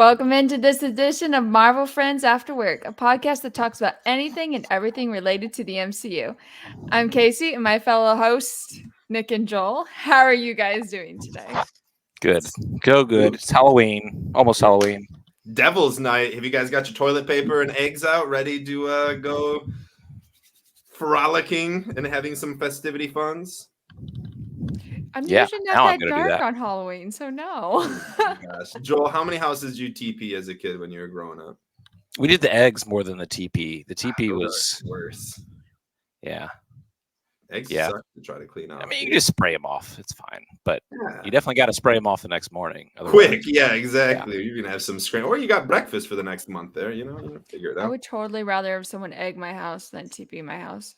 Welcome into this edition of Marvel Friends After Work, a podcast that talks about anything and everything related to the MCU. I'm Casey and my fellow hosts, Nick and Joel. How are you guys doing today? Good. Good. It's Halloween. Almost Halloween. Devil's Night. Have you guys got your toilet paper and eggs out, ready to go frolicking and having some festivity funds? I'm usually not that dark on Halloween, so no. Oh gosh. Joel, how many houses did you TP as a kid when you were growing up? We did the eggs more than the TP. The TP was worse. Yeah. Eggs suck to try to clean off. I mean, you just spray them off. It's fine. But you definitely got to spray them off the next morning. Quick. Yeah, exactly. Yeah. You can have some scram. Or you got breakfast for the next month there. You figure it out. I would totally rather have someone egg my house than TP my house.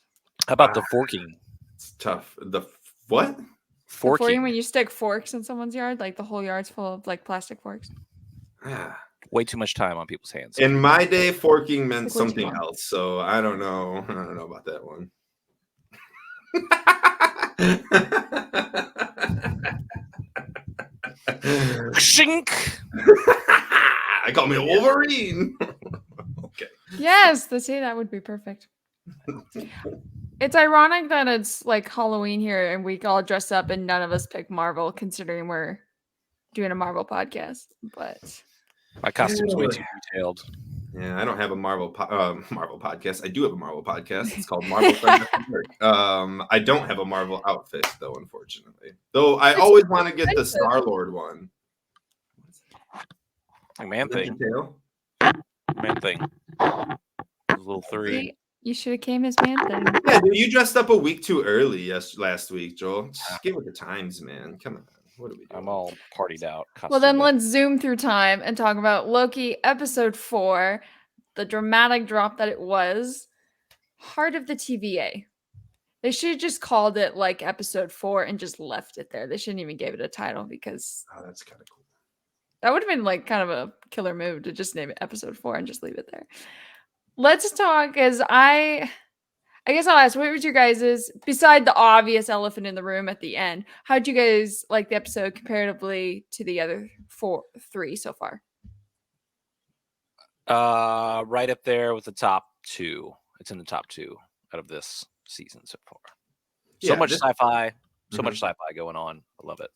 How about the forking? It's tough. The what? Forking when you stick forks in someone's yard, like the whole yard's full of like plastic forks. Way too much time on people's hands. In my day, forking meant something else, so I don't know about that one. Shink. I call me a Wolverine. Okay. Yes, that would be perfect. It's ironic that it's like Halloween here and we all dress up and none of us pick Marvel, considering we're doing a Marvel podcast. But my costume's way too detailed. Yeah, I don't have a Marvel podcast. I do have a Marvel podcast. It's called Marvel Friends After Work. I don't have a Marvel outfit though, unfortunately. Though I always want to get the Star-Lord one. Man thing. Little 3. You should have came as Man Thing. Yeah, dude, you dressed up a week too early last week, Joel. Just get with the times, man. Come on. What are we doing? I'm all partied out. Well, then let's zoom through time and talk about Loki episode 4, the dramatic drop that it was. Heart of the TVA. They should have just called it like episode 4 and just left it there. They shouldn't even give it a title because that's kind of cool. That would have been like kind of a killer move to just name it episode 4 and just leave it there. Let's talk as I guess I'll ask, what was your guys's, beside the obvious elephant in the room at the end, how'd you guys like the episode comparatively to the other 3 so far? Right up there with the top 2. It's in the top 2 out of this season so far. So much sci-fi, much sci-fi going on. I love it.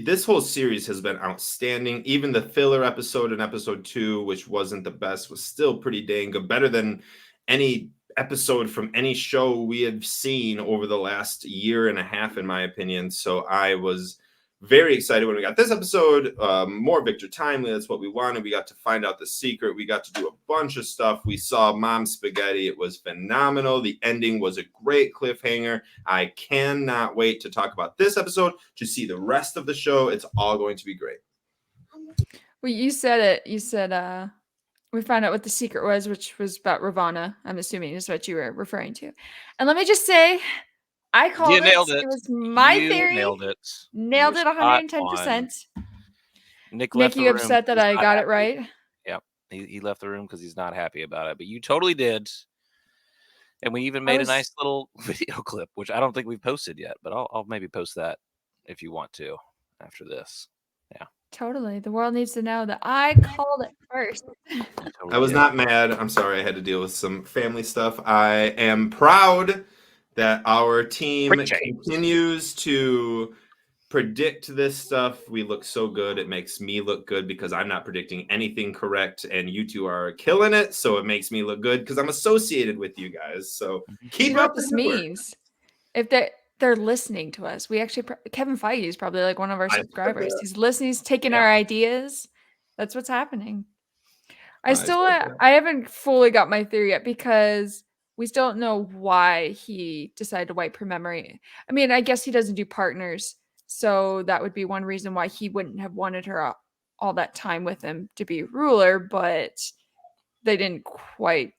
This whole series has been outstanding. Even the filler episode in episode 2, which wasn't the best, was still pretty dang good. Better than any episode from any show we have seen over the last year and a half, in my opinion. So I was very excited when we got this episode. More Victor Timely. That's what we wanted. We got to find out the secret. We got to do a bunch of stuff. We saw Mom Spaghetti. It was phenomenal. The ending was a great cliffhanger. I cannot wait to talk about this episode, to see the rest of the show. It's all going to be great. Well, you said it. You said we found out what the secret was, which was about Ravonna. I'm assuming is what you were referring to. And let me just say, I called it. Nailed it. It was my theory. Nailed it. Nailed it 110%. Nick, you upset that I got it right? Yep. He left the room because he's not happy about it. But you totally did. And we even made a nice little video clip, which I don't think we've posted yet. But I'll maybe post that if you want to after this. Yeah. Totally. The world needs to know that I called it first. I was not mad. I'm sorry. I had to deal with some family stuff. I am proud that our team continues to predict this stuff. We look so good. It makes me look good because I'm not predicting anything correct, and you two are killing it. So it makes me look good because I'm associated with you guys. So keep up. What this means, if they're listening to us, we actually Kevin Feige is probably like one of our subscribers. He's listening. He's taking our ideas. That's what's happening. I haven't fully got my theory yet because we still don't know why he decided to wipe her memory. I mean, I guess he doesn't do partners. So that would be one reason why he wouldn't have wanted her all that time with him to be ruler. But they didn't quite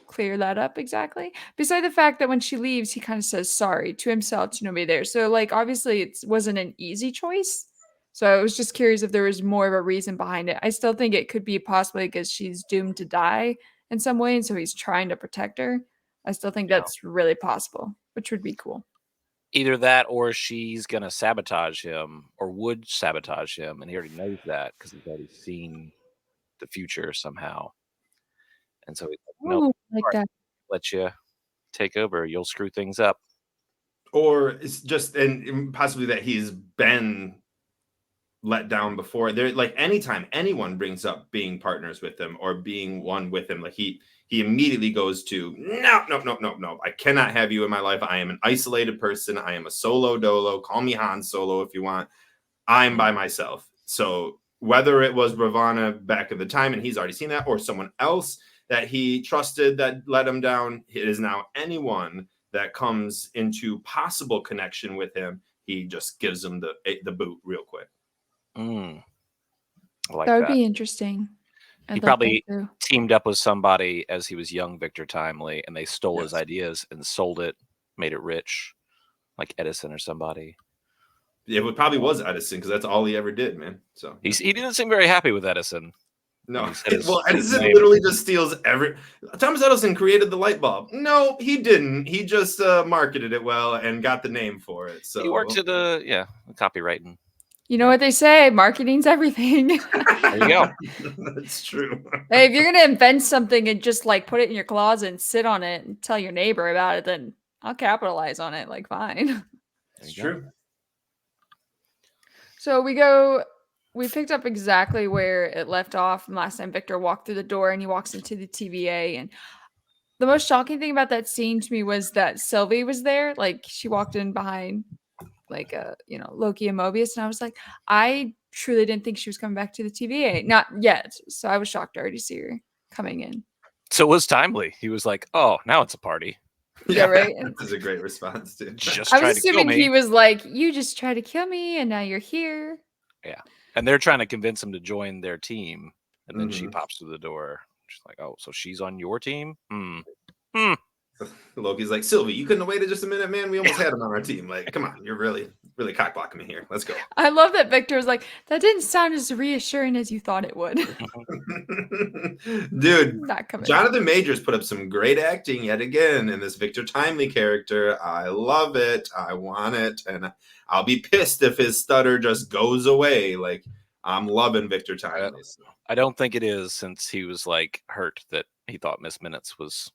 clear that up exactly. Beside the fact that when she leaves, he kind of says sorry to himself, to nobody there. So obviously it wasn't an easy choice. So I was just curious if there was more of a reason behind it. I still think it could be possibly because she's doomed to die in some way, and so he's trying to protect her. I still think that's really possible, which would be cool. Either that or she's going to sabotage him or would sabotage him. And he already knows that because he's already seen the future somehow. And so he's like, nope, like that. Let you take over. You'll screw things up. Or it's just, and possibly that he's been let down before. There, like anytime anyone brings up being partners with him or being one with him, like he immediately goes to no. I cannot have you in my life. I am an isolated person. I am a solo dolo. Call me Han Solo if you want. I'm by myself. So whether it was Ravana back at the time and he's already seen that, or someone else that he trusted that let him down, it is now anyone that comes into possible connection with him. He just gives them the boot real quick. I like that would be interesting. He probably teamed up with somebody as he was young, Victor Timely, and they stole his ideas and sold it, made it rich, like Edison or somebody. Yeah, it probably was Edison because that's all he ever did, man. So he didn't seem very happy with Edison. No, well, Edison literally just steals Thomas Edison created the light bulb. No, he didn't. He just marketed it well and got the name for it. So he works at copywriting. You know what they say, marketing's everything. There you go. That's true. Hey, if you're going to invent something and just like put it in your closet and sit on it and tell your neighbor about it, then I'll capitalize on it. Like, fine. It's true. So we picked up exactly where it left off. And last time Victor walked through the door and he walks into the TVA. And the most shocking thing about that scene to me was that Sylvie was there. Like she walked in behind like Loki and Mobius. And I was like, I truly didn't think she was coming back to the TVA. Not yet. So I was shocked to already see her coming in. So it was Timely. He was like, oh, now it's a party. Yeah, right. That's a great response, too. I was assuming he was like, you just tried to kill me and now you're here. Yeah. And they're trying to convince him to join their team. And then she pops through the door. She's like, oh, so she's on your team? Loki's like, Sylvie, you couldn't have waited just a minute, man. We almost had him on our team. Like, come on, you're really, really cock blocking me here. Let's go. I love that Victor was like, that didn't sound as reassuring as you thought it would. Dude, Jonathan Majors put up some great acting yet again in this Victor Timely character. I love it. I want it. And I'll be pissed if his stutter just goes away. Like, I'm loving Victor Timely. I don't think it is, since he was like hurt that he thought Miss Minutes was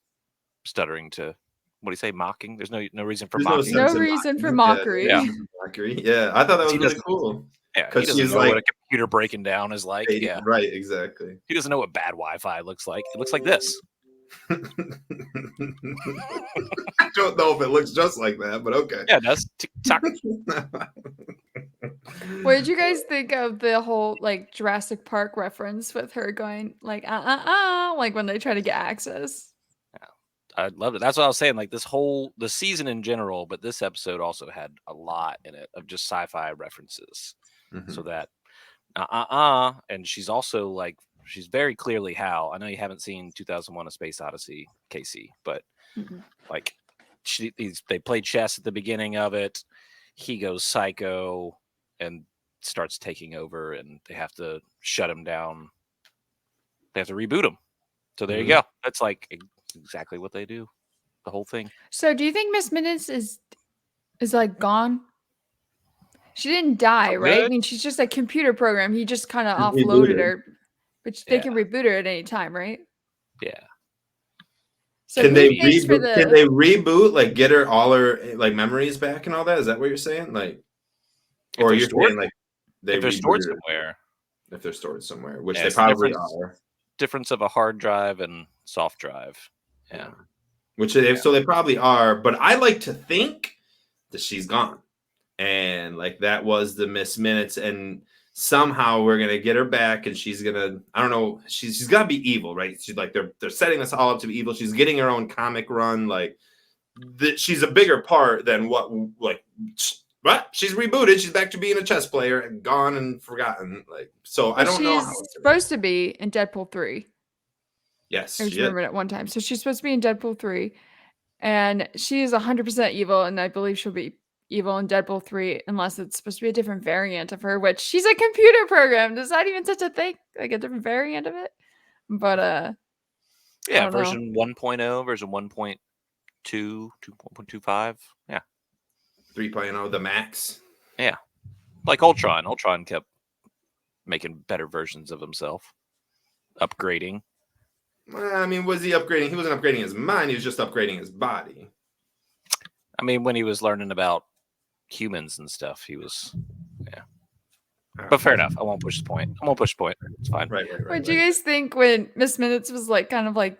stuttering to, what do you say, mocking? There's no reason for mocking. No reason for mockery. Yeah, I thought that was really cool. Yeah, he doesn't know what a computer breaking down is like. Yeah, right, exactly. He doesn't know what bad Wi-Fi looks like. It looks like this. I don't know if it looks just like that, but okay. Yeah, it does. TikTok. What did you guys think of the whole like Jurassic Park reference with her going like like when they try to get access? Yeah, I loved it. That's what I was saying. Like the season in general, but this episode also had a lot in it of just sci-fi references. So that and she's also like, she's very clearly Hal. I know you haven't seen 2001: A Space Odyssey, Casey, but like they played chess at the beginning of it. He goes psycho and starts taking over, and they have to shut him down. They have to reboot him. So there you go. That's like exactly what they do. The whole thing. So do you think Miss Minutes is like gone? She didn't die, right? I mean, she's just a computer program. He just kind of offloaded her, but they can reboot her at any time, right? Yeah. So can they reboot? Can they reboot? Like get her all her like memories back and all that? Is that what you're saying? Like, or you're saying like if they're stored somewhere? If they're stored somewhere, which they probably are. Difference of a hard drive and soft drive. Yeah. Which they probably are. But I like to think that she's gone. And like that was the Miss Minutes, and somehow we're gonna get her back, and she's gonna, I don't know, she's gotta be evil, right? She's like they're setting this all up to be evil. She's getting her own comic run, like she's a bigger part than what she's rebooted. She's back to being a chess player and gone and forgotten. Like, so I don't know. She's supposed to be in Deadpool 3. Yes, I just remembered at one time. So she's supposed to be in Deadpool 3, and she is 100% evil, and I believe she'll be evil in Deadpool 3 unless it's supposed to be a different variant of her, which she's a computer program. There's not even such a thing, like a different variant of it. But yeah, version 1.0, version 1.2, 1.25. Yeah. 3.0, the max. Yeah. Like Ultron. Ultron kept making better versions of himself. Upgrading. I mean, was he upgrading? He wasn't upgrading his mind. He was just upgrading his body. I mean, when he was learning about humans and stuff, he was, yeah. But fair enough. I won't push the point. It's fine. Right. What do you guys think when Miss Minutes was like kind of like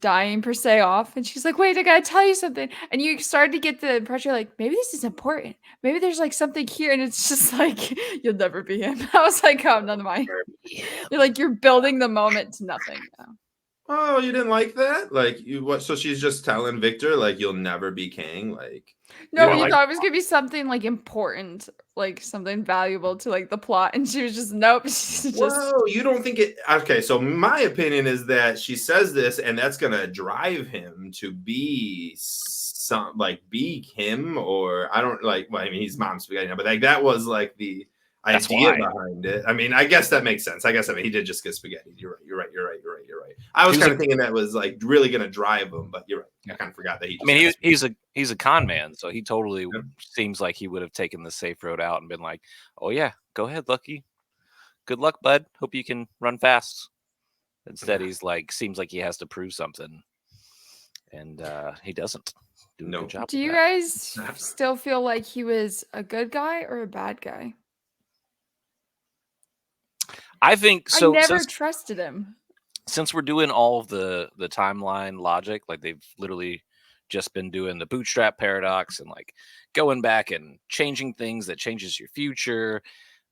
dying per se off, and she's like, "Wait, I gotta tell you something," and you started to get the impression like maybe this is important. Maybe there's like something here, and it's just like you'll never be him. I was like, oh, none of mine. You're like you're building the moment to nothing. Yeah. Oh, you didn't like that? Like you what? So she's just telling Victor like you'll never be Kang. Like no, you thought it was gonna be something like important, like something valuable to like the plot, and she was just nope. She's just whoa, you don't think it? Okay, so my opinion is that she says this, and that's gonna drive him to be be him, or I don't like. Well, I mean, he's Mom Spaghetti now, but like that was like the idea behind it. I mean, I guess that makes sense. I mean, he did just get spaghetti. You're right. I was kind of thinking that was like really gonna drive him, but you're right. I kind of forgot that he. I mean, he's a con man, so he totally seems like he would have taken the safe road out and been like, "Oh yeah, go ahead, Lucky. Good luck, bud. Hope you can run fast." Instead, he's like, seems like he has to prove something, and he doesn't do a good job. Do you guys still feel like he was a good guy or a bad guy? I think so. I never trusted him. Since we're doing all of the timeline logic, like they've literally just been doing the bootstrap paradox and like going back and changing things that changes your future.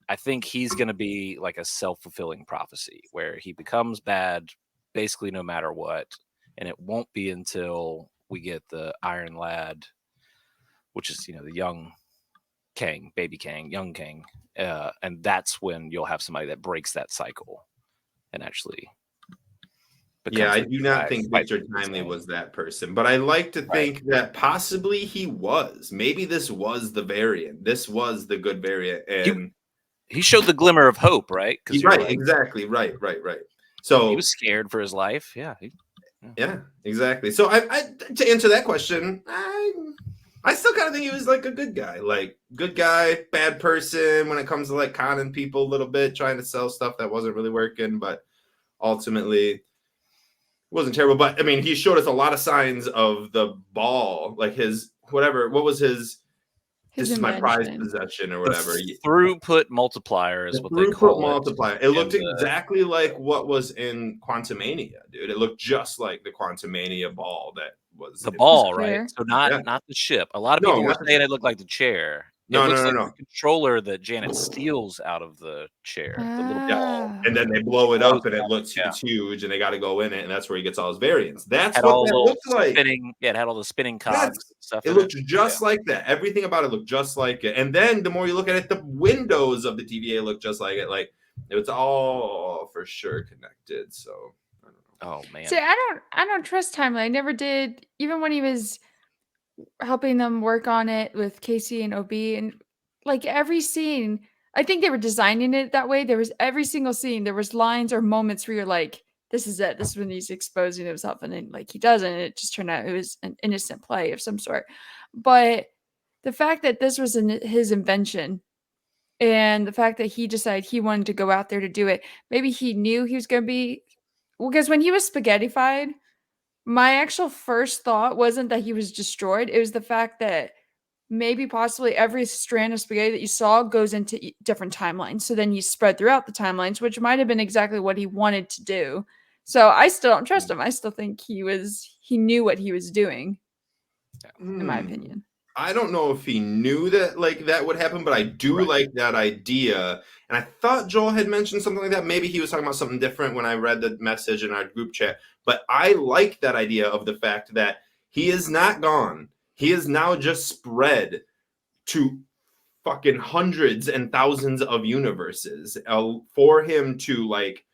I think he's going to be like a self-fulfilling prophecy where he becomes bad basically no matter what. And it won't be until we get the Iron Lad, which is, the young Kang, baby Kang, young Kang. And that's when you'll have somebody that breaks that cycle and actually. Yeah, I do not think Victor Timely was that person, but I like to think that possibly he was. Maybe this was the variant. This was the good variant, and he showed the glimmer of hope, right? Right, exactly, right. So he was scared for his life. Yeah, yeah, exactly. So I to answer that question, I still kind of think he was like a good guy, bad person when it comes to like conning people a little bit, trying to sell stuff that wasn't really working, but ultimately. Wasn't terrible, but I mean, he showed us a lot of signs of the ball, like his whatever. What was his? This is my prized possession, or whatever. The throughput multiplier is what they call it. It looked exactly like what was in Quantumania, dude. It looked just like the Quantumania ball that was the ball, right? So not the ship. A lot of people were saying it looked like the chair. No. The controller that Janet steals out of the chair, the little ball, and then they blow it up, and it looks it's huge, and they got to go in it, and that's where he gets all his variants. That's what that looked like. It had all the spinning cogs stuff. It looked just like that. Everything about it looked just like it. And then the more you look at it, the windows of the TVA look just like it. Like it was all for sure connected. So I don't know. Oh man. See, I don't trust Timely. I never did, even when he was helping them work on it with Casey and OB, and like every scene, I think they were designing it that way. There was every single scene, there was lines or moments where you're like, this is it. This is when he's exposing himself, and then like he doesn't. And it just turned out it was an innocent play of some sort. But the fact that this was his invention, and the fact that he decided he wanted to go out there to do it, maybe he knew he was going to be. Well, because when he was spaghettified, my actual first thought wasn't that he was destroyed. It was the fact that maybe possibly every strand of spaghetti that you saw goes into different timelines. So then he's spread throughout the timelines, which might have been exactly what he wanted to do. So I still don't trust him. I still think he knew what he was doing, in my opinion. I don't know if he knew that like that would happen, but I do like that idea. And I thought Joel had mentioned something like that. Maybe he was talking about something different when I read the message in our group chat. But I like that idea of the fact that he is not gone. He is now just spread to fucking hundreds and thousands of universes for him to like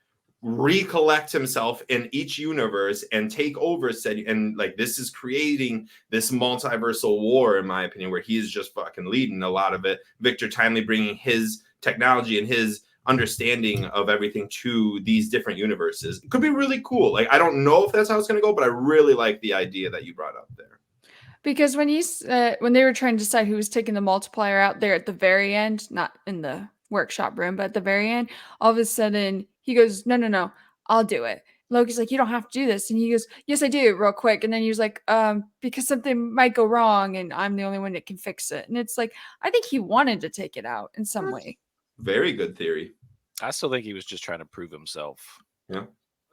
recollect himself in each universe and take over said, and like this is creating this multiversal war, in my opinion, where he is just fucking leading a lot of it. Victor Timely bringing his technology and his understanding of everything to these different universes. It could be really cool. Like I don't know if that's how it's going to go, but I really like the idea that you brought up there. Because when they were trying to decide who was taking the multiplier out there at the very end, not in the workshop room, but at the very end, all of a sudden he goes, no, I'll do it. Loki's like, you don't have to do this. And he goes, yes, I do, real quick. And then he was like, because something might go wrong and I'm the only one that can fix it. And it's like, I think he wanted to take it out in some way. Very good theory. I still think he was just trying to prove himself. Yeah.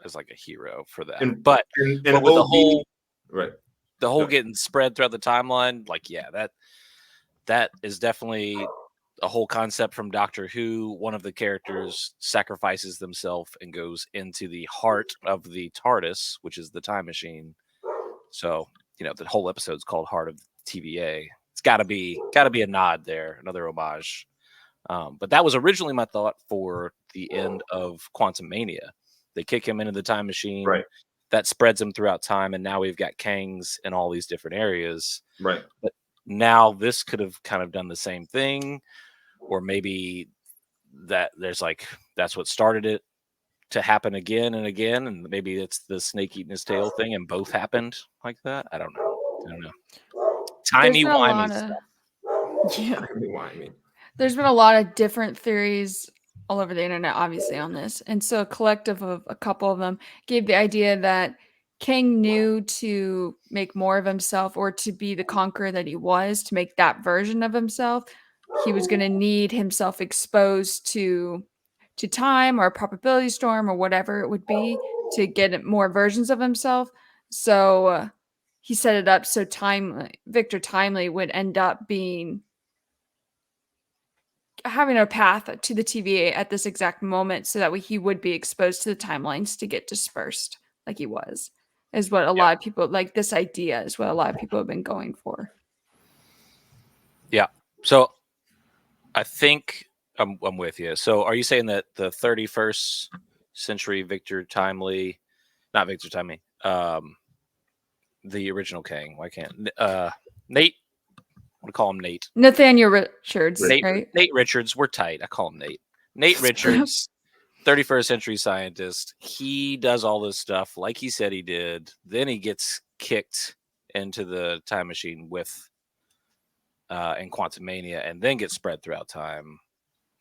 As like a hero for that. And, but with the whole right. The whole getting spread throughout the timeline, like, yeah, that is definitely a whole concept from Doctor Who. One of the characters sacrifices themselves and goes into the heart of the TARDIS, which is the time machine. So, the whole episode's called Heart of TVA. It's gotta be a nod there, another homage. But that was originally my thought for the end of Quantum Mania. They kick him into the time machine. Right. That spreads him throughout time, and now we've got Kangs in all these different areas. Right. But now this could have kind of done the same thing, or maybe that's what started it to happen again and again, and maybe it's the snake eating his tail thing, and both happened like that. I don't know. Timey-wimey stuff. Yeah. Timey-wimey. There's been a lot of different theories all over the internet, obviously, on this. And so a collective of a couple of them gave the idea that Kang knew to make more of himself, or to be the conqueror that he was, to make that version of himself, he was going to need himself exposed to time or a probability storm or whatever it would be to get more versions of himself. So he set it up so Victor Timely would end up having a path to the TVA at this exact moment, so that he would be exposed to the timelines to get dispersed like he was, is what a lot of people like. This idea is what a lot of people have been going for. Yeah. So I think I'm with you. So are you saying that the 31st century not Victor Timely, the original Kang, why can't Nate? I want to call him Nate. Nathaniel Richards, right? Nate Richards. We're tight. I call him Nate. Nate Richards, 31st century scientist. He does all this stuff like he said he did. Then he gets kicked into the time machine in Quantum Mania, and then gets spread throughout time,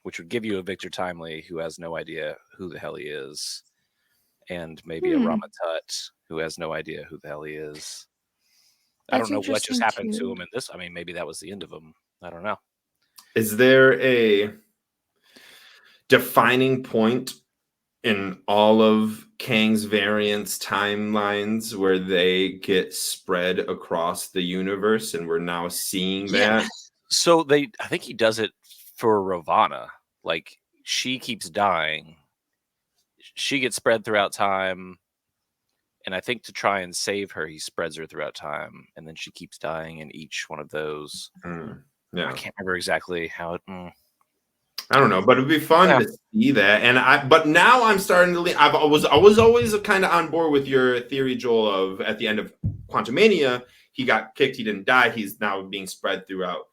which would give you a Victor Timely who has no idea who the hell he is, and maybe a Rama Tut who has no idea who the hell he is. I don't know what just happened to him in this. I mean, maybe that was the end of him. I don't know. Is there a defining point in all of Kang's variants timelines where they get spread across the universe, and we're now seeing that? So I think he does it for Ravana. Like, she keeps dying. She gets spread throughout time. And I think to try and save her, he spreads her throughout time, and then she keeps dying in each one of those. Yeah, I can't remember exactly how it. I don't know, but it'd be fun to see that. And but now I'm starting to. I was always kind of on board with your theory, Joel. Of at the end of Quantum Mania, he got kicked, he didn't die. He's now being spread throughout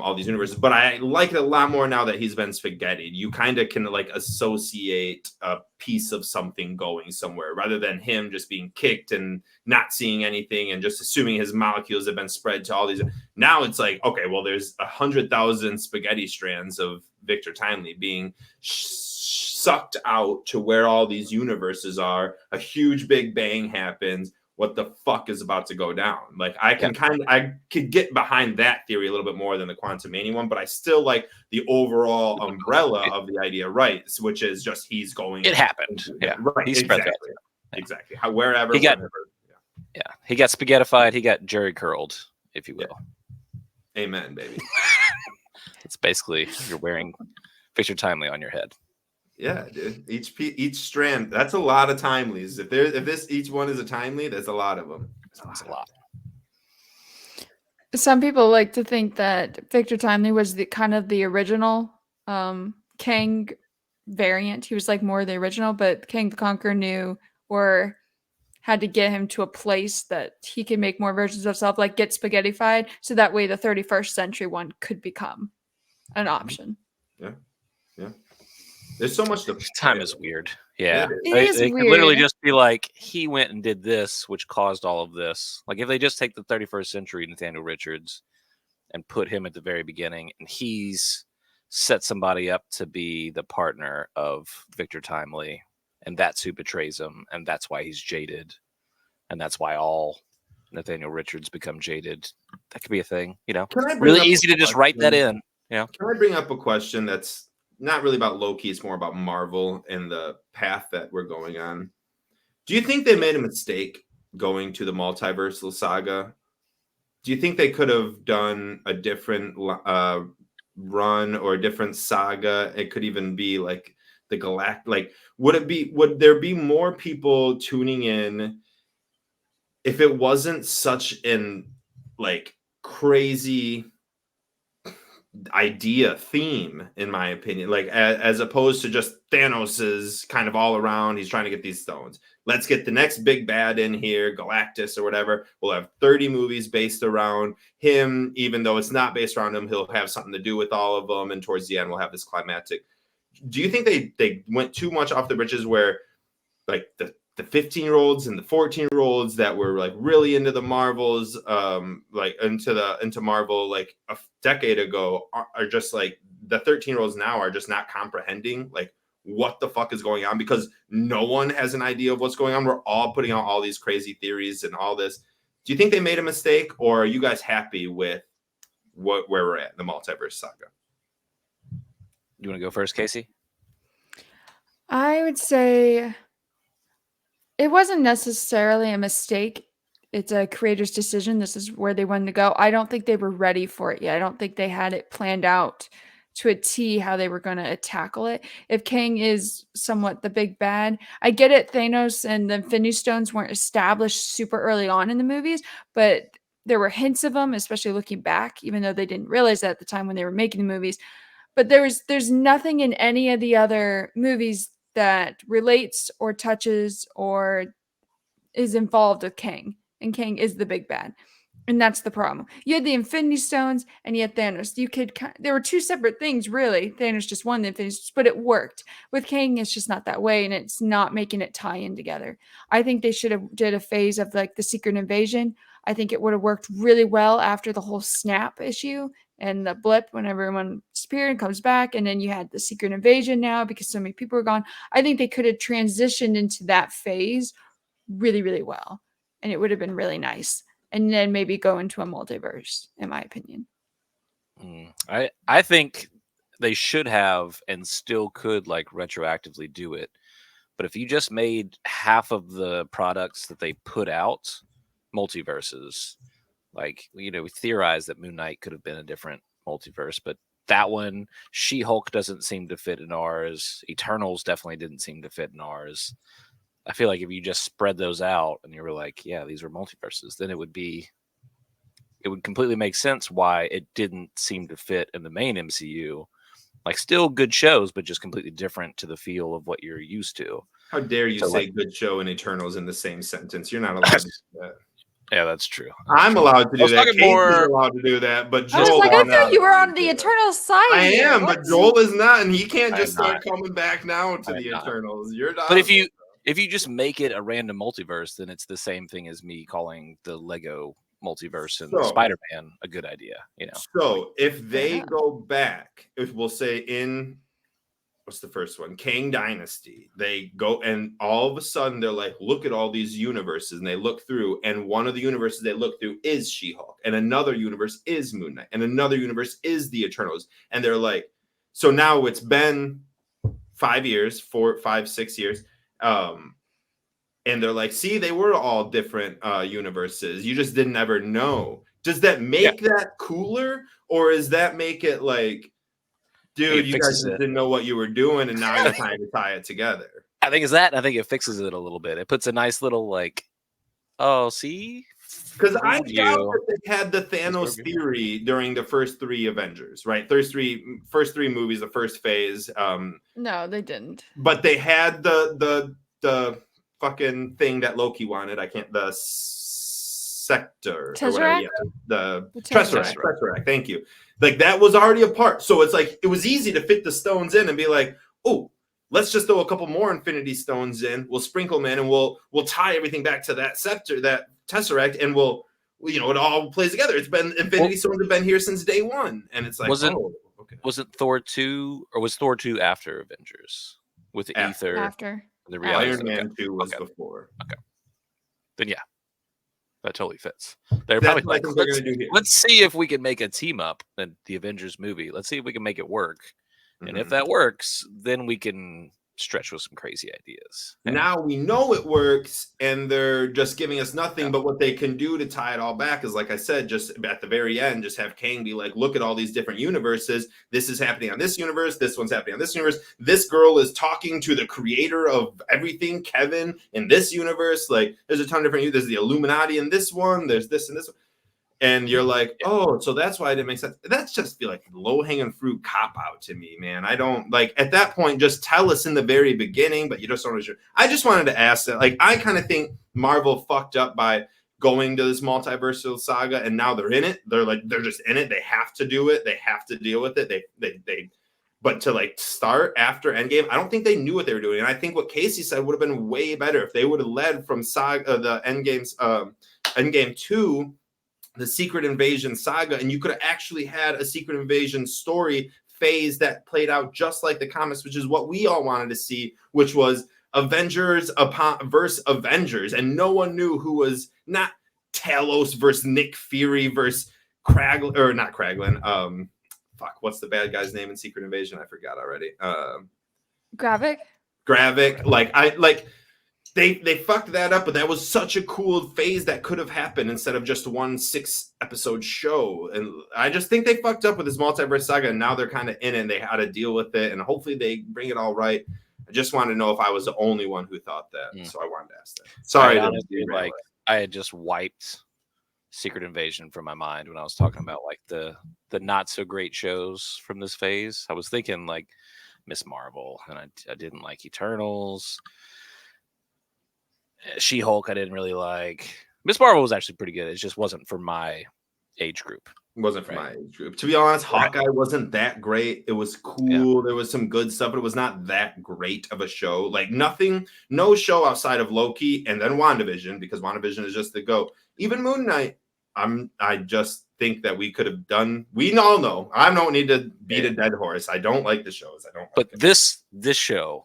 all these universes. But I like it a lot more now that he's been spaghettied. You kind of can like associate a piece of something going somewhere, rather than him just being kicked and not seeing anything and just assuming his molecules have been spread to all these. Now it's like, okay, well, there's 100,000 spaghetti strands of Victor Timely being sucked out to where all these universes are. A huge big bang happens. What the fuck is about to go down? Like, I could get behind that theory a little bit more than the Quantum Mania one, but I still like the overall umbrella of the idea, right? Which is just he's going. It happened. Yeah, right. He's exactly. Exactly. Wherever. He got spaghettified. He got Jerry curled, if you will. Yeah. Amen, baby. It's basically you're wearing Victor Timely on your head. Yeah, dude. Each strand, that's a lot of timelies. If each one is a timely, that's a lot of them. That's a lot. Some people like to think that Victor Timely was the kind of the original Kang variant. He was like more the original, but Kang the Conqueror knew or had to get him to a place that he could make more versions of himself, like get spaghettified, so that way the 31st century one could become an option. Yeah. There's so much to time is weird. Yeah, It could literally just be like he went and did this, which caused all of this. Like if they just take the 31st century Nathaniel Richards and put him at the very beginning, and he's set somebody up to be the partner of Victor Timely, and that's who betrays him, and that's why he's jaded, and that's why all Nathaniel Richards become jaded. That could be a thing, you know. Really easy to just write that in. Yeah. Can I bring up a question that's not really about Loki? It's more about Marvel and the path that we're going on. Do you think they made a mistake going to the multiversal saga? Do you think they could have done a different run or a different saga? It could even be like the galactic. Like, would there be more people tuning in if it wasn't such an like crazy idea theme, in my opinion, like as opposed to just Thanos's kind of all around, he's trying to get these stones, let's get the next big bad in here, Galactus or whatever. We'll have 30 movies based around him, even though it's not based around him, he'll have something to do with all of them, and towards the end we'll have this climactic. Do you think they went too much off the bridges where like the 15-year-olds and the 14-year-olds that were like really into the Marvels, like into Marvel like a decade ago are just like the 13-year-olds now are just not comprehending like what the fuck is going on, because no one has an idea of what's going on. We're all putting out all these crazy theories and all this. Do you think they made a mistake, or are you guys happy with where we're at in the multiverse saga? You want to go first, Casey? I would say it wasn't necessarily a mistake. It's a creator's decision. This is where they wanted to go. I don't think they were ready for it yet. I don't think they had it planned out to a T how they were going to tackle it. If Kang is somewhat the big bad, I get it. Thanos and the Infinity Stones weren't established super early on in the movies, but there were hints of them, especially looking back, even though they didn't realize that at the time when they were making the movies. But there's nothing in any of the other movies that relates or touches or is involved with Kang, and Kang is the big bad. And that's the problem. You had the Infinity Stones and you had Thanos. There were two separate things, really. Thanos just won the Infinity Stones, but it worked. With Kang, it's just not that way, and it's not making it tie in together. I think they should have did a phase of like the Secret Invasion. I think it would have worked really well after the whole snap issue and the blip when everyone disappeared and comes back, and then you had the Secret Invasion now because so many people were gone. I think they could have transitioned into that phase really, really well, and it would have been really nice. And then maybe go into a multiverse, in my opinion. I think they should have and still could like retroactively do it. But if you just made half of the products that they put out multiverses, like, you know, we theorized that Moon Knight could have been a different multiverse, but that one, She-Hulk doesn't seem to fit in ours. Eternals definitely didn't seem to fit in ours. I feel like if you just spread those out and you were like, yeah, these are multiverses, then it would completely make sense why it didn't seem to fit in the main MCU. Like, still good shows, but just completely different to the feel of what you're used to. How dare you say good show and Eternals in the same sentence? You're not allowed to do that. Yeah, that's true. I'm allowed to do that. Casey's allowed to do that, but Joel. I was like, I thought you were on the Eternal side. I am, but Joel is not, and he can't just start coming back now to the Eternals. You're not. But if you just make it a random multiverse, then it's the same thing as me calling the Lego multiverse and Spider-Man a good idea, you know. So if they go back, if we'll say in what's the first one, Kang Dynasty, they go and all of a sudden they're like, look at all these universes, and they look through, and one of the universes they look through is She-Hulk, and another universe is Moon Knight, and another universe is the Eternals, and they're like, so now it's been 5 years, 4, 5, 6 years. And they're like, see, they were all different universes. You just didn't ever know. Does that make that cooler? Or does that make it like, dude, you guys didn't know what you were doing, and now you're trying to tie it together? I think it's that. I think it fixes it a little bit. It puts a nice little like, oh, see? Because I doubt that they had the Thanos theory during the first 3 Avengers, right? First three movies, the first phase. No, they didn't. But they had the fucking thing that Loki wanted. The Sector. Tesseract? The Tesseract. Thank you. Like, that was already a part. So it's like, it was easy to fit the stones in and be like, oh, let's just throw a couple more Infinity Stones in. We'll sprinkle them in, and we'll tie everything back to that scepter, that Tesseract, and we'll it all plays together. It's been Infinity Stones have been here since day one, and it's like, wasn't Thor 2, or was Thor 2 after Avengers with the ether? After the reality? Iron Man 2 was before. Okay, then yeah, that totally fits. They're probably like, let's see if we can make a team up in the Avengers movie. Let's see if we can make it work. And if that works, then we can stretch with some crazy ideas. Now we know it works, and they're just giving us nothing. But what they can do to tie it all back is, like I said, just at the very end, just have Kang be like, look at all these different universes. This is happening on this universe. This one's happening on this universe. This girl is talking to the creator of everything, Kevin, in this universe. Like, there's a ton of different, there's the Illuminati in this one. There's this and this one. And you're like, oh, so that's why it didn't make sense. That's just feel like low-hanging fruit cop-out to me, man. I don't like at that point, just tell us in the very beginning, but you just don't know. I just wanted to ask that. Like, I kind of think Marvel fucked up by going to this multiversal saga, and now they're in it. They're just in it. They have to do it. They have to deal with it. But to like start after Endgame, I don't think they knew what they were doing. And I think what Casey said would have been way better if they would have led from saga the Endgame 2. The Secret Invasion saga, and you could have actually had a Secret Invasion story phase that played out just like the comics, which is what we all wanted to see, which was Avengers versus Avengers, and no one knew who was not Talos versus Nick Fury versus Kraglin, or not Kraglin. What's the bad guy's name in Secret Invasion? I forgot already. Gravik. They fucked that up, but that was such a cool phase that could have happened instead of just one 6-episode show. And I just think they fucked up with this multiverse saga, and now they're kind of in it, and they had to deal with it, and hopefully they bring it all right. I just wanted to know if I was the only one who thought that, so I wanted to ask that. Sorry, honestly, I had just wiped Secret Invasion from my mind when I was talking about like the not so great shows from this phase. I was thinking like Miss Marvel, and I didn't like Eternals. She-Hulk I didn't really like. Miss Marvel was actually pretty good. It just wasn't for my age group. It wasn't for my age group. To be honest, Hawkeye wasn't that great. It was cool. There was some good stuff, but it was not that great of a show. Like no show outside of Loki and then WandaVision, because WandaVision is just the go. Even Moon Knight, I just think that we could have done. We all know. I don't need to beat a dead horse. I don't like the shows. But this show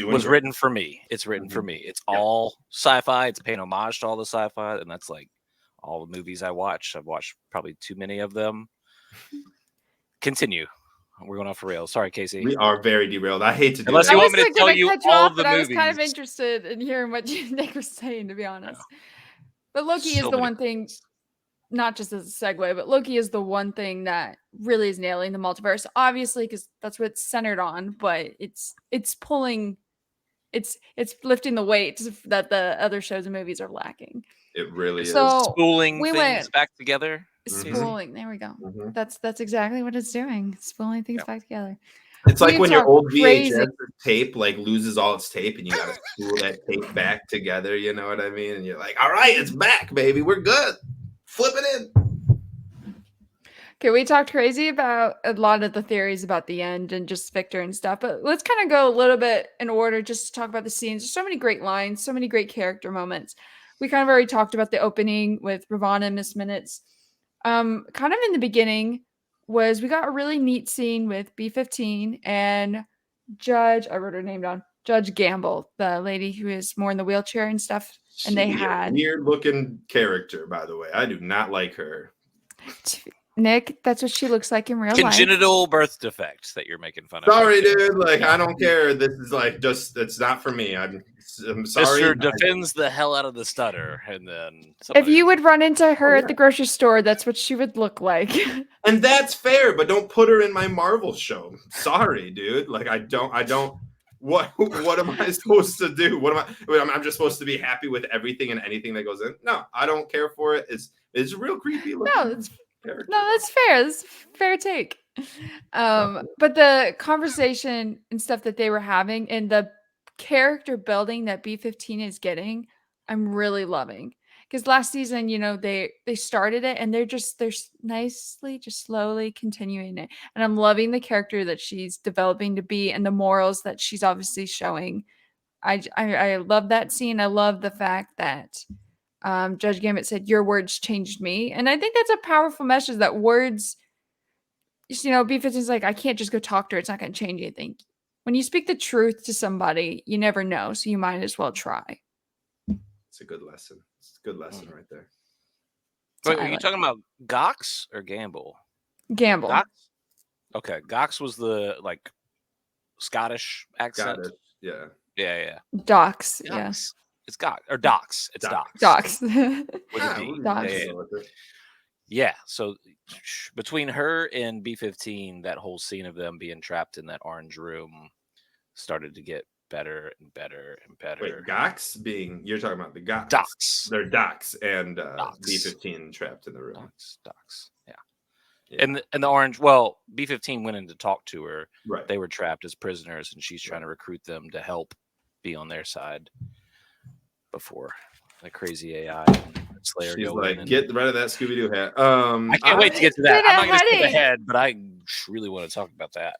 was written for me. It's written for me. It's all sci-fi. It's paying homage to all the sci-fi, and that's like all the movies I watch. I've watched probably too many of them. Continue. We're going off the rails. Sorry, Casey. We are very derailed. I hate to do Unless that. you want me to tell you all the movies. I was kind of interested in hearing what Nick was saying, to be honest. But Loki is the one thing, not just as a segue, but Loki is the one thing that really is nailing the multiverse, obviously, because that's what it's centered on, but it's pulling, it's lifting the weight that the other shows and movies are lacking. It really is. Spooling things back together. Spooling, there we go. That's exactly what it's doing. Spooling things back together. It's like when your old VHS tape like loses all its tape, and you got to spool that tape back together. You know what I mean? And you're like, all right, it's back, baby. We're good. Flip it in. Okay, we talked crazy about a lot of the theories about the end and just Victor and stuff, but let's kind of go a little bit in order just to talk about the scenes. There's so many great lines, so many great character moments. We kind of already talked about the opening with Ravonna and Miss Minutes. Kind of in the beginning we got a really neat scene with B-15 and Judge, I wrote her name down, Judge Gamble, the lady who is more in the wheelchair and stuff. And they had weird looking character, by the way. I do not like her. Nick, that's what she looks like in real life. Congenital birth defects that you're making fun of. Sorry, dude. Like, I don't care. This is like it's not for me. I'm sorry. Mr. defends the hell out of the stutter, and then if you would run into her at the grocery store, that's what she would look like. And that's fair, but don't put her in my Marvel show. Sorry, dude. Like, I don't. What am I supposed to do? I'm just supposed to be happy with everything and anything that goes in? No, I don't care for it. It's real creepy. That's fair. That's a fair take. But the conversation and stuff that they were having and the character building that B-15 is getting, I'm really loving. because last season, they started it and they're nicely, just slowly continuing it. And I'm loving the character that she's developing to be and the morals that she's obviously showing. I love that scene. I love the fact that Judge Gambit said, "Your words changed me," and I think that's a powerful message. That words, B15 is like, I can't just go talk to her. It's not going to change anything. When you speak the truth to somebody, you never know, so you might as well try. It's a good lesson. It's a good lesson right there. Wait, are you talking about Gox or Gamble? Gamble. Gox? Okay, Gox was the Scottish accent. Got it. Yeah. Yeah. Docs. Gox. Yeah. It's Gox or Docs. It's Docs. Docs. With a D. Docs. Yeah. So between her and B15, that whole scene of them being trapped in that orange room started to get better and better and better. Wait, Gox you're talking about the Gox. Docs. They're Docs and Docs. B15 trapped in the room. Docs. Yeah. And the orange, B15 went in to talk to her. Right. They were trapped as prisoners, and she's trying to recruit them to help be on their side before the crazy AI and Slayer She's go like, in. get rid of that Scooby-Doo hat. I can't wait to get to that. I'm not going to skip ahead, but I really want to talk about that.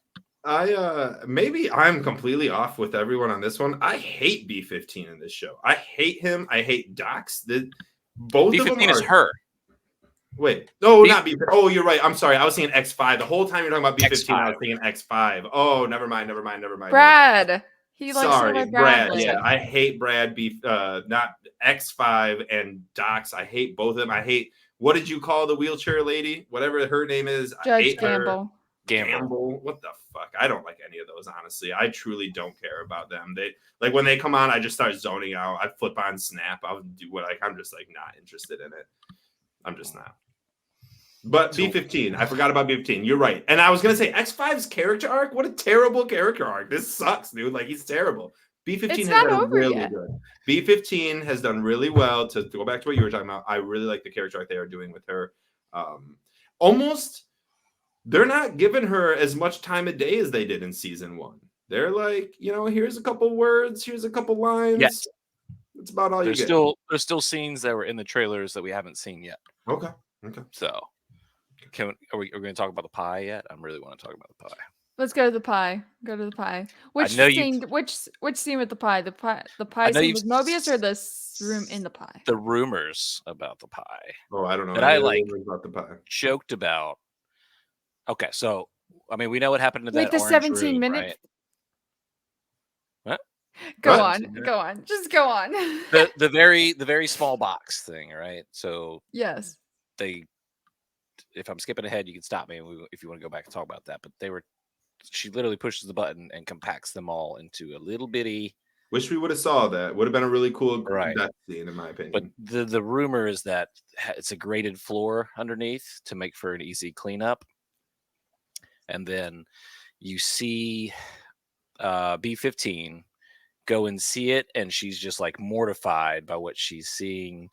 Maybe I'm completely off with everyone on this one. I hate B15 in this show. I hate him. I hate Docs. Both of them B15 is her. Wait, no, not B15. Oh, you're right. I'm sorry. I was thinking X5. The whole time you're talking about B15, I was thinking X5. Oh, never mind. Brad. He likes sorry, Brad. Yeah, I hate Brad. Not X5 and Docs. I hate both of them. I hate. What did you call the wheelchair lady? Whatever her name is. Judge Gamble. Gamble. What the fuck? I don't like any of those, honestly. I truly don't care about them. They when they come on, I just start zoning out. I flip on Snap. I'll do I'm just not interested in it. I'm just not. But B15, I forgot about B15. You're right. And I was going to say X5's character arc. What a terrible character arc. This sucks, dude. He's terrible. B15 has done really good. B15 has done really well. To go back to what you were talking about, I really like the character arc they are doing with her. Almost, they're not giving her as much time of day as they did in season 1. They're like, here's a couple words, here's a couple lines. Yes. That's about all you get. There's still scenes that were in the trailers that we haven't seen yet. Okay. So, are we going to talk about the pie yet? I really want to talk about the pie. Let's go to the pie. Which scene? Which scene with the pie? The pie scene with Mobius, or the room in the pie? The rumors about the pie. Oh, I don't know. That I about the pie. Joked about. Okay, so we know what happened to that. The 17-minute. Right? What? Go on. Just go on. the very small box thing, right? So yes, if I'm skipping ahead, you can stop me if you want to go back and talk about that. But she literally pushes the button and compacts them all into a little bitty. Wish we would have saw that. Would have been a really cool death scene, in my opinion. But the rumor is that it's a graded floor underneath to make for an easy cleanup. And then you see B15 go and see it, and she's just mortified by what she's seeing.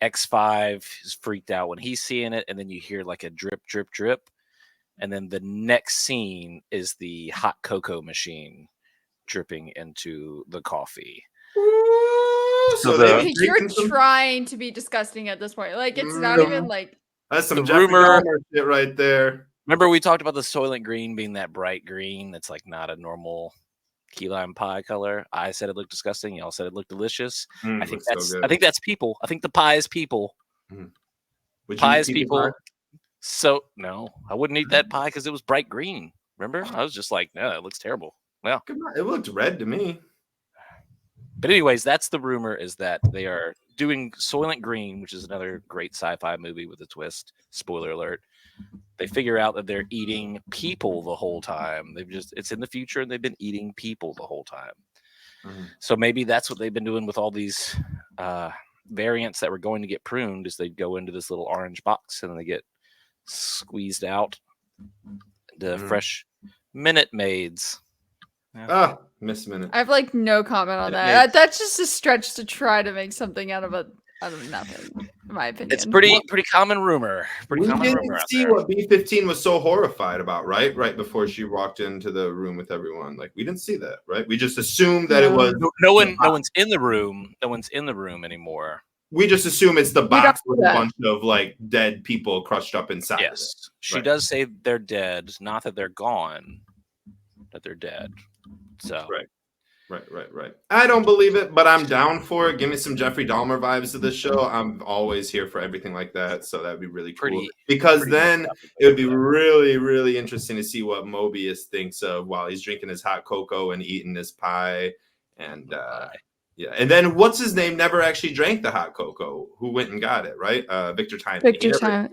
X5 is freaked out when he's seeing it, and then you hear a drip, drip, drip. And then the next scene is the hot cocoa machine dripping into the coffee. So you're trying to be disgusting at this point. It's not even that's some rumor shit right there. Remember we talked about the Soylent Green being that bright green that's not a normal key lime pie color. I said it looked disgusting. Y'all said it looked delicious. I think that's people. I think the pie is people. Pie is people. Pie? So no, I wouldn't eat that pie because it was bright green. Remember? I was just no, it looks terrible. Well, it looked red to me. But anyways, that's the rumor, is that they are doing Soylent Green, which is another great sci-fi movie with a twist. Spoiler alert. They figure out that they're eating people the whole time. It's in the future, and they've been eating people the whole time. So maybe that's what they've been doing with all these variants that were going to get pruned, is they go into this little orange box and then they get squeezed out. The fresh Minute Maids. Yeah. Miss Minute. I have no comment on that. That's just a stretch to try to make something out of nothing, in my opinion. It's pretty common rumor. We didn't see what B15 was so horrified about, right? Right before she walked into the room with everyone. We didn't see that, right? We just assumed that it was no one's in the room. No one's in the room anymore. We just assume it's the box with a bunch of like dead people crushed up inside. Yes, of it. She does say they're dead, not that they're gone, that they're dead. So right. I don't believe it, but I'm down for it. Give me some Jeffrey Dahmer vibes to this show. I'm always here for everything like that, so that'd be really cool. Because then it would be really, really interesting to see what Mobius thinks of while he's drinking his hot cocoa and eating his pie. And yeah, and then what's his name never actually drank the hot cocoa. Who went and got it? Right, Victor Time.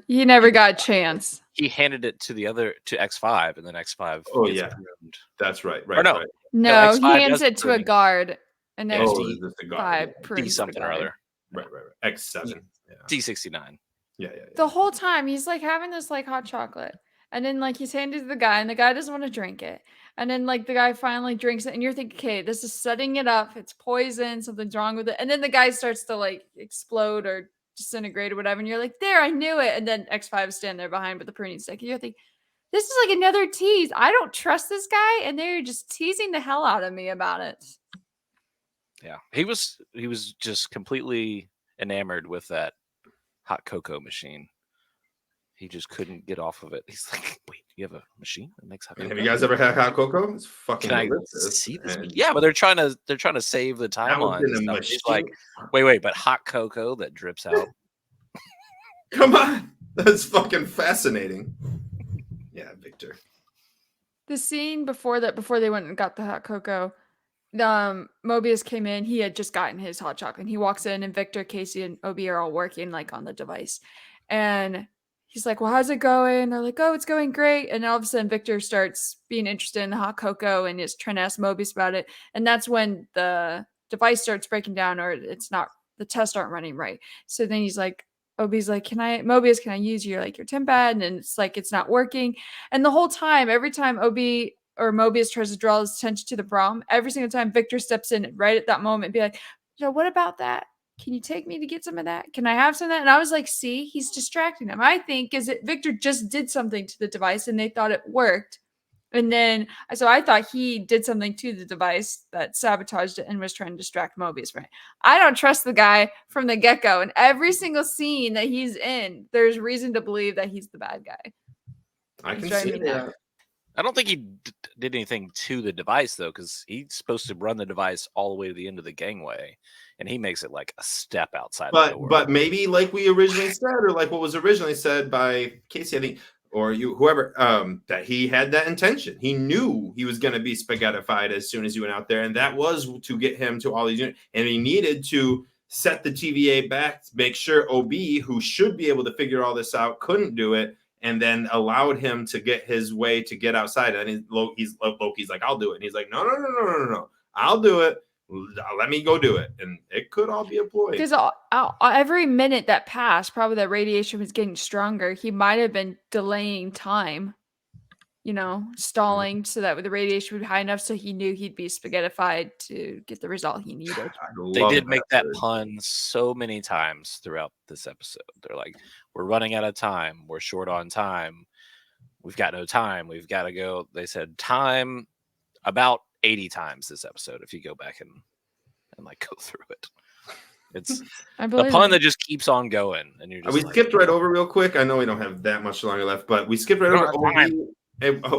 He never got a chance. He handed it to X5, and then X5. Oh yeah, ruined. That's right. Right. No, he hands it to a guard, and then D something or other. Right. X7. D69. Yeah. The whole time he's like having this like hot chocolate, and then like he's handed it to the guy, and the guy doesn't want to drink it, and then like the guy finally drinks it, and you're thinking, okay, this is setting it up. It's poison. Something's wrong with it, and then the guy starts to like explode or disintegrate or whatever, and you're like, there, I knew it, and then X5 is standing there behind with the pruning stick, and you're thinking, this is like another tease. I don't trust this guy, and they're just teasing the hell out of me about it. Yeah, he was just completely enamored with that hot cocoa machine. He just couldn't get off of it. He's like, wait, you have a machine that makes hot cocoa? Have you guys ever had hot cocoa? It's fucking delicious. See this? Yeah, but they're trying to save the timeline. He's like, wait, but hot cocoa that drips out. Come on. That's fucking fascinating. Yeah, Victor. The scene before they went and got the hot cocoa, Mobius came in. He had just gotten his hot chocolate. And he walks in, and Victor, Casey, and Obi are all working like on the device. And he's like, well, how's it going? They're like, oh, it's going great. And all of a sudden, Victor starts being interested in the hot cocoa and is trying to ask Mobius about it. And that's when the device starts breaking down, or the tests aren't running right. So then he's like, Obi's like, Mobius, can I use your TempAd? And it's like, it's not working. And the whole time, every time Obi or Mobius tries to draw his attention to the problem, every single time Victor steps in right at that moment and be like, what about that? Can you take me to get some of that? Can I have some of that? And I was like, see, he's distracting them. I think is that Victor just did something to the device and they thought it worked. And then, so I thought he did something to the device that sabotaged it and was trying to distract Mobius from it. I don't trust the guy from the get-go. And every single scene that he's in, there's reason to believe that he's the bad guy. I can see that. I don't think he did anything to the device, though, because he's supposed to run the device all the way to the end of the gangway, and he makes it like a step outside the door. But maybe like we originally said, or like what was originally said by Casey, I think, or whoever, that he had that intention. He knew he was going to be spaghettified as soon as he went out there, and that was to get him to all these units, and he needed to set the TVA back, make sure OB, who should be able to figure all this out, couldn't do it, and then allowed him to get his way to get outside. And Loki's like, I'll do it. And he's like, no. I'll do it. Let me go do it. And it could all be a ploy. Because every minute that passed, probably that radiation was getting stronger. He might have been delaying time, stalling so that the radiation would be high enough so he knew he'd be spaghettified to get the result he needed. They did make that pun so many times throughout this episode. They're like, we're running out of time. We're short on time. We've got no time. We've got to go. They said time about 80 times this episode if you go back and like go through it. It's a pun that just keeps on going. And you're just skipped right over real quick. I know we don't have that much longer left, but we skipped right over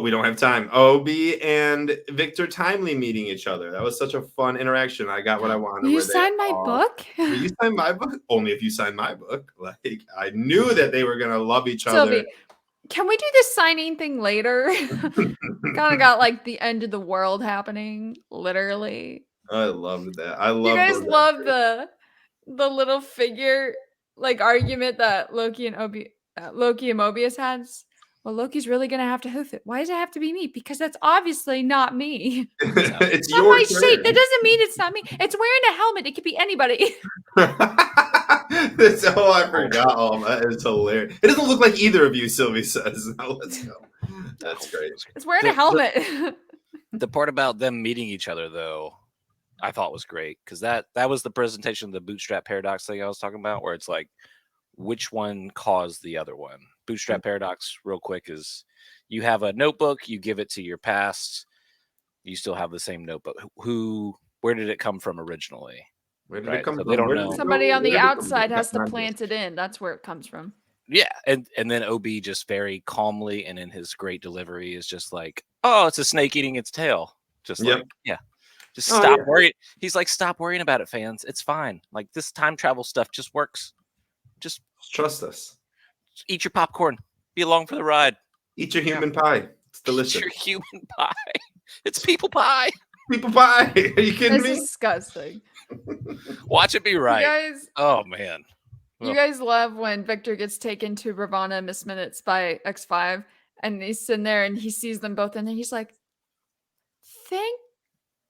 we don't have time. Obi and Victor Timely meeting each other. That was such a fun interaction. I got what I wanted. You signed my book? Will you sign my book? Only if you sign my book. Like, I knew that they were gonna love each other. Can we do this signing thing later? Kind of got like the end of the world happening, literally. I loved that. You guys love the little figure like argument that Loki and Mobius has. Well, Loki's really gonna have to hoof it. Why does it have to be me? Because that's obviously not me. It's not my shape. That doesn't mean it's not me. It's wearing a helmet. It could be anybody. I forgot all that. It's hilarious. It doesn't look like either of you, Sylvie says. Now let's go. That's great. It's wearing a helmet. The part about them meeting each other, though, I thought was great because that was the presentation of the bootstrap paradox thing I was talking about, where it's like, which one caused the other one? Bootstrap paradox, real quick, is you have a notebook, you give it to your past, you still have the same notebook. Where did it come from originally? Where did it come from? They don't know. Somebody on the outside has to plant it in. That's where it comes from. Yeah, and then OB just very calmly and in his great delivery is just like, oh, it's a snake eating its tail. Just like, yeah. Just stop worrying. He's like, stop worrying about it, fans. It's fine. Like, this time travel stuff just works. Just trust us. Eat your popcorn. Be along for the ride. Eat your human pie. It's delicious. Eat your human pie. It's people pie. People pie. Are you kidding me? That's disgusting. Watch it be right. You guys, oh, man. You guys love when Victor gets taken to Ravana Miss Minutes by X5, and he's sitting there and he sees them both, and then he's like, thank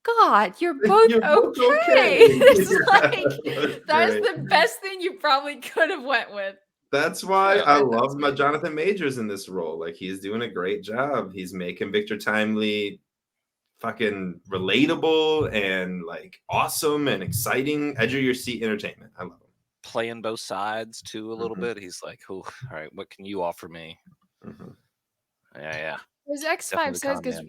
God, you're both okay. It's like, that is the best thing you probably could have went with. That's why I love my Jonathan Majors in this role. Like, he's doing a great job. He's making Victor Timely fucking relatable and like awesome and exciting, edge of your seat entertainment. I love him. Playing both sides too a little bit. He's like, oh, all right, what can you offer me? Yeah. As X5 says,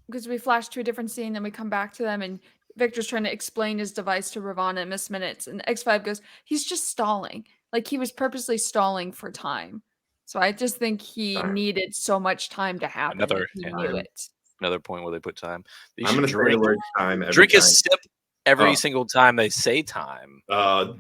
because we flash to a different scene, then we come back to them, and Victor's trying to explain his device to Ravana in Miss Minutes, and X5 goes, he's just stalling. Like, he was purposely stalling for time. So I just think he needed so much time to happen. He knew it. Another point where they put time. I'm going to drink the word time. Drink a sip every single time they say time. I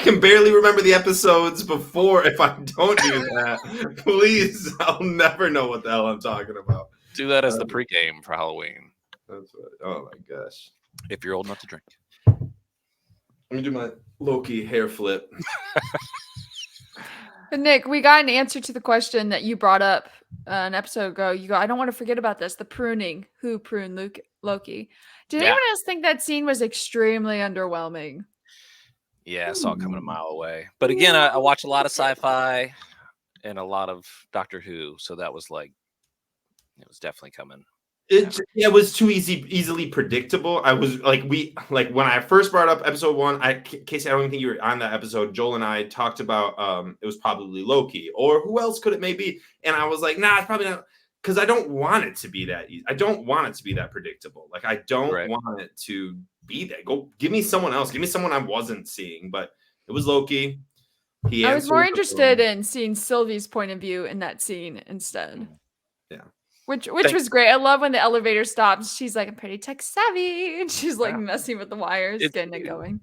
can barely remember the episodes before. If I don't do that, please, I'll never know what the hell I'm talking about. Do that as the pregame for Halloween. That's right. Oh my gosh! If you're old enough to drink. Let me do my Loki hair flip. But Nick, we got an answer to the question that you brought up an episode ago. You go, I don't want to forget about this. The pruning. Who pruned Loki? Did anyone else think that scene was extremely underwhelming? Yeah, I saw it coming a mile away. But again, I watch a lot of sci-fi and a lot of Doctor Who, so that was like, it was definitely coming. It was too easily predictable. I was like, when I first brought up episode 1, Casey, I don't even think you were on that episode. Joel and I talked about it was probably Loki, or who else could it maybe? And I was like, nah, it's probably not, because I don't want it to be that easy. I don't want it to be that predictable. Like, I don't want it to be that. Go give me someone else. Give me someone I wasn't seeing. But it was Loki. I was more interested in seeing Sylvie's point of view in that scene instead. Yeah. Which was great. I love when the elevator stops. She's like, I'm pretty tech savvy. And she's like messing with the wires, getting it going.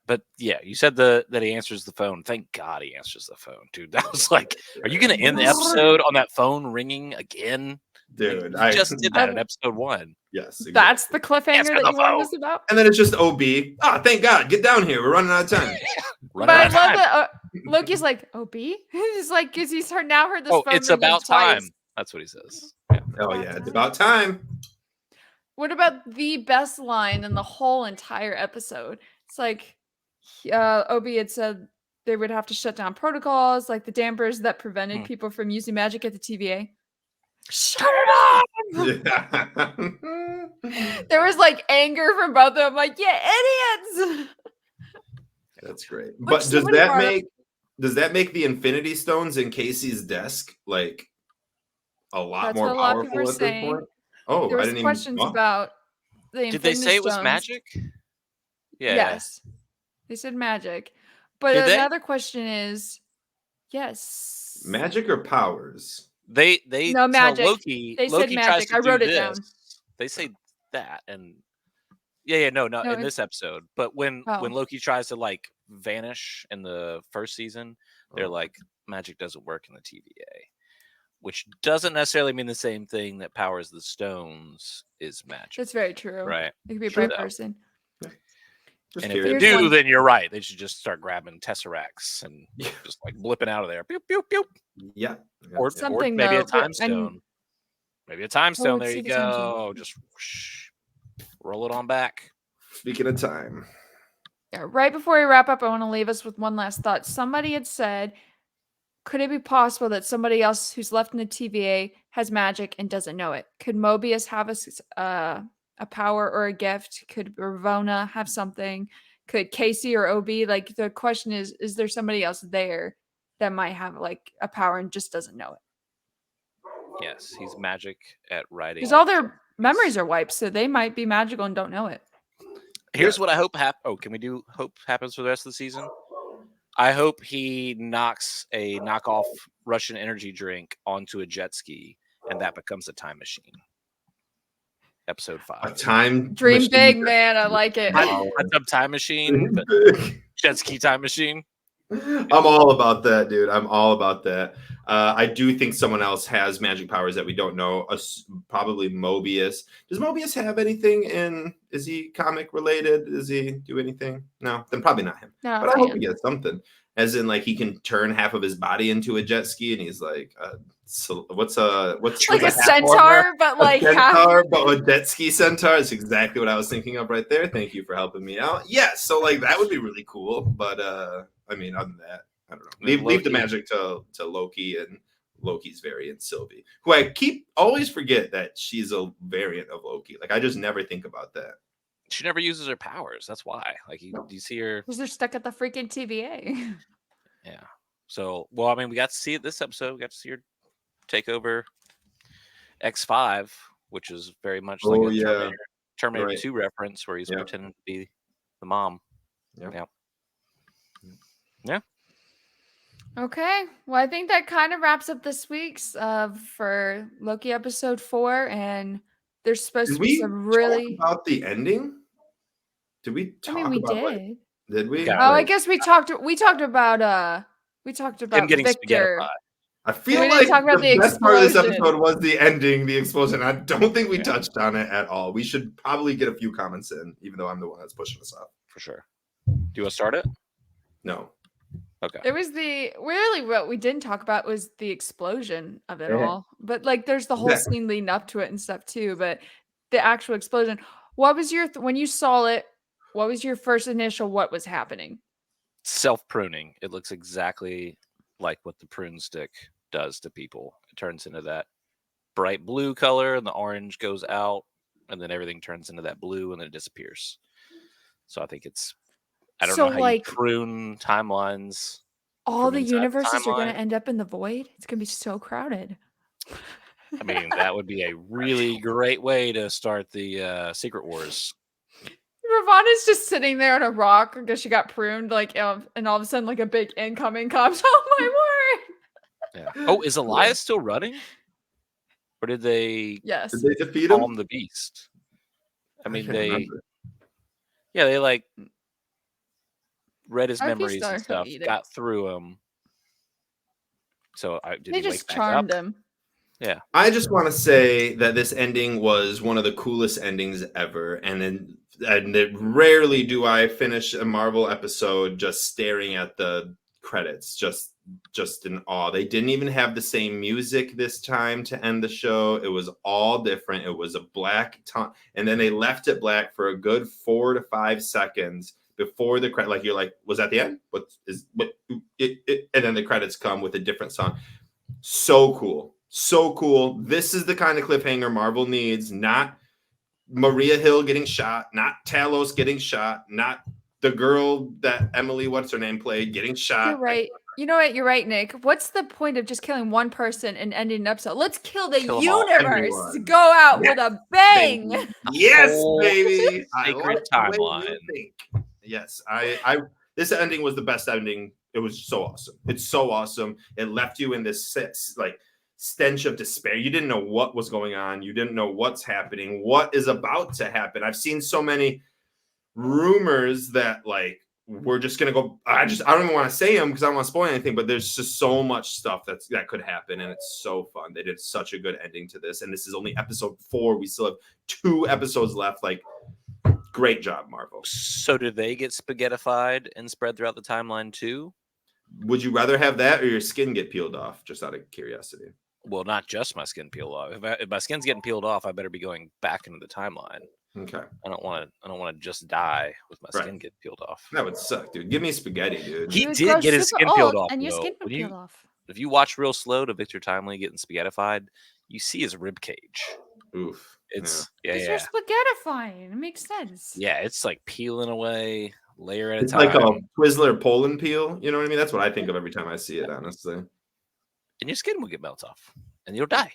But yeah, you said that he answers the phone. Thank God he answers the phone, dude. That was like, are you going to end the episode on that phone ringing again? Dude, I just did that in episode 1. Yes. Exactly. That's the cliffhanger that you warned us about? And then it's just OB. Thank God. Get down here. We're running out of time. But I love that Loki's like, OB? He's like, because he's now heard this phone it's about time. Twice. That's what he says. Yeah. Oh, yeah. It's about time. What about the best line in the whole entire episode? It's like, OB had said they would have to shut down protocols, like the dampers that prevented people from using magic at the TVA. Shut it off! Yeah. There was like anger from both of them, like, yeah, idiots! That's great. But does that make the Infinity Stones in Casey's desk like a lot more powerful at this point? Oh, there was questions about the Infinity Did they say Stones. It was magic? Yeah. Yes. They said magic. But another question is, yes. Magic or powers? They no magic. Loki, they Loki said magic. I wrote it down. They say that, and no, in this episode. But when Loki tries to like vanish in the first season, they're like, magic doesn't work in the TVA, which doesn't necessarily mean the same thing that powers the stones is magic. That's very true. Right. It could be a brave person. And if they do, then you're right. They should just start grabbing tesseracts and just like blipping out of there. Pew, pew, pew. Yeah. Or maybe a time stone. Maybe a time stone. There you go. Just whoosh, roll it on back. Speaking of time. Yeah, right before we wrap up, I want to leave us with one last thought. Somebody had said, could it be possible that somebody else who's left in the TVA has magic and doesn't know it? Could Mobius have a power or a gift? Could Ravonna have something? Could Casey or OB? Like, the question is there somebody else there that might have like a power and just doesn't know it? Yes, he's magic at writing. Because all their memories are wiped, so they might be magical and don't know it. Here's what I hope happens. Oh, can we do hope happens for the rest of the season? I hope he knocks a knockoff Russian energy drink onto a jet ski, and that becomes a time machine. Episode 5. A time Dream machine. big, man. I like it. Hot tub time machine, but jet ski time machine. I'm all about that, dude. I'm all about that. I do think someone else has magic powers that we don't know. Probably Mobius. Does Mobius have anything is he comic related? Does he do anything? No, then probably not him. No, but I hope he gets something. As in, like, he can turn half of his body into a jet ski, and he's like, so what's like a centaur, but like centaur, but a jet ski centaur is exactly what I was thinking of right there. Thank you for helping me out. Yeah, so like that would be really cool. But I mean, other than that, I don't know. Leave the magic to Loki and Loki's variant Sylvie, who I always forget that she's a variant of Loki. Like I just never think about that. She never uses her powers. That's why. Like you see her because they're stuck at the freaking TVA. Yeah. So, well, I mean, we got to see it this episode. We got to see her take over X5, which is very much like a Terminator 2 reference where he's pretending to be the mom. Yeah. Okay. Well, I think that kind of wraps up this week's for Loki episode 4, and there's supposed to be some really talk about the ending. Did we talk we about did. Did we? Oh, I guess we talked about him getting Victor. I feel like the best part of this episode was the ending, the explosion. I don't think we touched on it at all. We should probably get a few comments in, even though I'm the one that's pushing us up. For sure. Do you want to start it? No. Okay. It was what we didn't talk about was the explosion of it all. But like there's the whole scene leading up to it and stuff too. But the actual explosion. What was your when you saw it? What was your first initial? What was happening? Self-pruning. It looks exactly like what the prune stick does to people. It turns into that bright blue color, and the orange goes out, and then everything turns into that blue, and then it disappears. So I think I don't know how you prune timelines. All the universes are going to end up in the void. It's going to be so crowded. I mean, that would be a really great way to start the Secret Wars. Ravana's just sitting there on a rock because she got pruned, and all of a sudden, like a big incoming comes. Oh my word! Yeah. Oh, is Elias still running? Or did they? Yes. Did they defeat him? The beast. I mean, they like read his memories and stuff, got through him. So they just charmed him. Yeah. I just want to say that this ending was one of the coolest endings ever, and rarely do I finish a Marvel episode just staring at the credits, just in awe. They didn't even have the same music this time to end the show. It was all different. It was a black tone, and then they left it black for a good 4 to 5 seconds before the credit. Like you're like, was that the end? And then the credits come with a different song. So cool. So cool. This is the kind of cliffhanger Marvel needs. Not Maria Hill getting shot, not Talos getting shot, not the girl that Emily, what's her name, played getting shot. You're right. You know what? You're right, Nick. What's the point of just killing one person and ending an episode? Let's kill the universe. Go out with a bang. Baby. Yes, baby. Sacred timeline. Yes, this ending was the best ending. It was so awesome. It's so awesome. It left you in this stench of despair. You didn't know what was going on. You didn't know what's happening, what is about to happen. I've seen so many rumors that we're just gonna go. I don't even want to say them because I don't want to spoil anything. But there's just so much stuff that could happen, and it's so fun. They did such a good ending to this, and this is only episode 4. We still have 2 episodes left. Great job, Marvel. So did they get spaghettified and spread throughout the timeline too? Would you rather have that or your skin get peeled off? Just out of curiosity. Well, not just my skin peeled off. If my skin's getting peeled off, I better be going back into the timeline. Okay. I don't want to just die with my skin getting peeled off. That would suck, dude. Give me spaghetti, dude. He did get his skin peeled off. And your skin would peel off. If you watch real slow to Victor Timely getting spaghettified, you see his rib cage. Oof. Because you're spaghettifying. It makes sense. Yeah, it's like peeling away, layer at a it's time. It's like a Twizzler Poland peel. You know what I mean? That's what I think of every time I see it, honestly. And your skin will get melted off. And you'll die.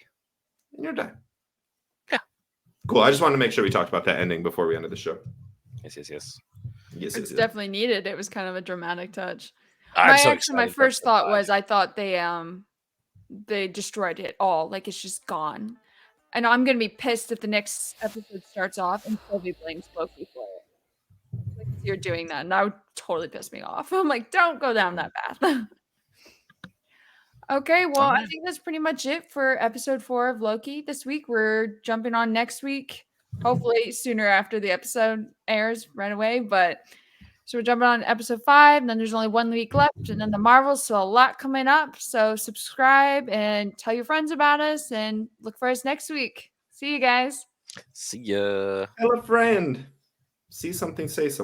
Yeah. Cool. I just wanted to make sure we talked about that ending before we ended the show. Yes. It's definitely needed. It was kind of a dramatic touch. My first thought was I thought they destroyed it all. Like it's just gone. And I'm gonna be pissed if the next episode starts off and Sylvie blames Loki for it. Like you're doing that, and that would totally piss me off. I'm like, don't go down that path. Okay, well, I think that's pretty much it for episode 4 of Loki this week. We're jumping on next week, hopefully sooner after the episode airs right away. But so we're jumping on episode 5, and then there's only 1 week left, and then the Marvels, so a lot coming up. So subscribe and tell your friends about us, and look for us next week. See you guys. See ya. Tell a friend. See something, say something.